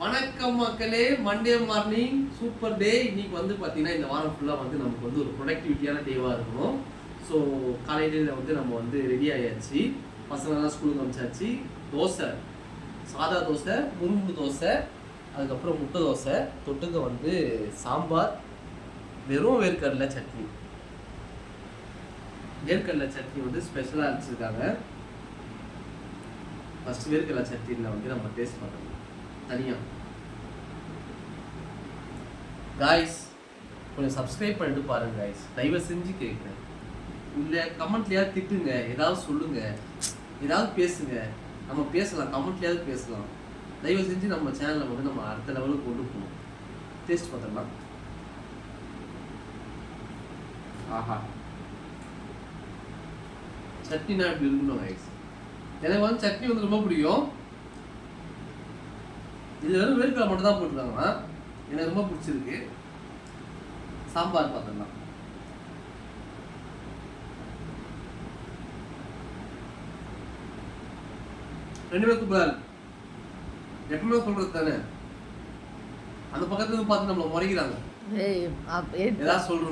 வணக்கம் மக்களே, Monday morning super டே. இன்னைக்கு வந்து பார்த்தீங்கன்னா இந்த வாரம் ஃபுல்லாக வந்து நமக்கு வந்து ஒரு ப்ரொடக்டிவிட்டியான டேவாக இருக்கணும். ஸோ காலையில் வந்து நம்ம வந்து ரெடி ஆகியாச்சு, பசங்கள்லாம் ஸ்கூலுக்கு அனுப்பிச்சாச்சு. தோசை, சாதா தோசை, முருங்கு தோசை, அதுக்கப்புறம் முட்டை தோசை, தொட்டுக்க வந்து சாம்பார், வெறும் வேர்க்கடலை சட்னி. வேர்க்கடலை சட்னி வந்து ஸ்பெஷலாக அடிச்சிருக்காங்க. ஃபஸ்ட்டு வேர்க்கடலை சட்னியில் வந்து நம்ம டேஸ்ட் பண்ணணும் தனியாக. காய்ஸ் கொஞ்சம் சப்ஸ்கிரைப் பண்ணிட்டு பாருங்க காய்ஸ், தயவு செஞ்சு கேட்குறேன். இல்லை கமெண்ட்லையாவது திட்டுங்க, ஏதாவது சொல்லுங்க, ஏதாவது பேசுங்க, நம்ம பேசலாம், கமெண்ட்லையாவது பேசலாம். தயவு செஞ்சு நம்ம சேனலை வந்து நம்ம அடுத்த லெவலுக்கு கொண்டு போகணும். டேஸ்ட் பார்த்தோம்னா ஆஹா, சட்னினா இப்படி இருக்கணும் காய்ஸ். எனக்கு வந்து சட்னி வந்து ரொம்ப பிடிக்கும். இது வெறும் வேர்க்கடலை மட்டும் தான் போட்டுருக்காங்கன்னா எனக்கு ரொம்ப பிடிச்சிருக்கு. சாம்பார் பார்த்தோம்னா ரெண்டுமே சூப்பரா இருக்கு. எப்பவுமே சொல்றது தானே, அந்த பக்கத்துல இருந்து பார்த்து நம்மள முறைக்கிறாங்க, ஏதாவது சொல்றோம்.